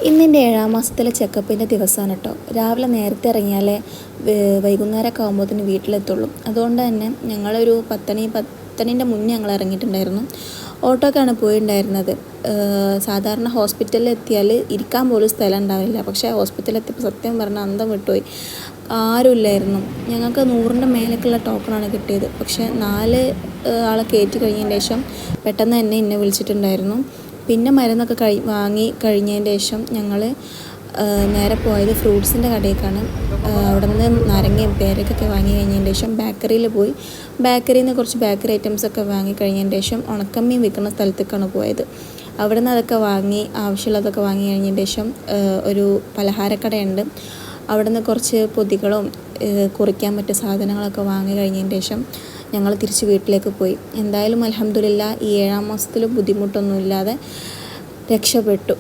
ഇന്നെൻ്റെ 7-ാം മാസത്തിലെ ചെക്കപ്പിൻ്റെ ദിവസമാണ് കേട്ടോ. രാവിലെ നേരത്തെ ഇറങ്ങിയാലേ വൈകുന്നേരമൊക്കെ ആകുമ്പോഴത്തേന് വീട്ടിലെത്തുള്ളൂ. അതുകൊണ്ട് തന്നെ ഞങ്ങളൊരു 10:10ൻ്റെ മുന്നേ ഞങ്ങൾ ഇറങ്ങിയിട്ടുണ്ടായിരുന്നു. ഓട്ടോക്കാണ് പോയിട്ടുണ്ടായിരുന്നത്. സാധാരണ ഹോസ്പിറ്റലിൽ എത്തിയാൽ ഇരിക്കാൻ പോലും സ്ഥലം ഉണ്ടാവില്ല. പക്ഷേ ഹോസ്പിറ്റലിൽ എത്തിയപ്പോൾ സത്യം പറഞ്ഞാൽ അന്തം വിട്ടുപോയി. ആരുമില്ലായിരുന്നു. ഞങ്ങൾക്ക് 100ൻ്റെ മേലേക്കുള്ള ടോക്കണാണ് കിട്ടിയത്. പക്ഷേ 4 ആളെ കയറ്റി കഴിഞ്ഞതിന് ശേഷം പെട്ടെന്ന് തന്നെ എന്നെ വിളിച്ചിട്ടുണ്ടായിരുന്നു. പിന്നെ മരുന്നൊക്കെ വാങ്ങി കഴിഞ്ഞതിന് ശേഷം ഞങ്ങൾ നേരെ പോയത് ഫ്രൂട്ട്സിൻ്റെ കടയിലേക്കാണ്. അവിടെ നിന്ന് നാരങ്ങയും പേരക്കൊക്കെ വാങ്ങി കഴിഞ്ഞതിന് ശേഷം ബേക്കറിയിൽ പോയി. ബേക്കറിയിൽ നിന്ന് കുറച്ച് ബേക്കറി ഐറ്റംസൊക്കെ വാങ്ങി കഴിഞ്ഞതിന് ശേഷം ഉണക്കമ്മീൻ വിൽക്കുന്ന സ്ഥലത്തേക്കാണ് പോയത്. അവിടെ നിന്ന് അതൊക്കെ വാങ്ങി ആവശ്യമുള്ളതൊക്കെ വാങ്ങി കഴിഞ്ഞതിന് ശേഷം ഒരു പലഹാരക്കടയുണ്ട്. അവിടെ നിന്ന് കുറച്ച് പൊതികളും കുറിക്കാൻ പറ്റിയ സാധനങ്ങളൊക്കെ വാങ്ങി കഴിഞ്ഞതിന് ശേഷം ഞങ്ങൾ തിരിച്ച് വീട്ടിലേക്ക് പോയി. എന്തായാലും അൽഹംദുലില്ലാ ഈ 7-ാം മാസത്തിൽ ബുദ്ധിമുട്ടൊന്നുമില്ലാതെ രക്ഷപ്പെട്ടു.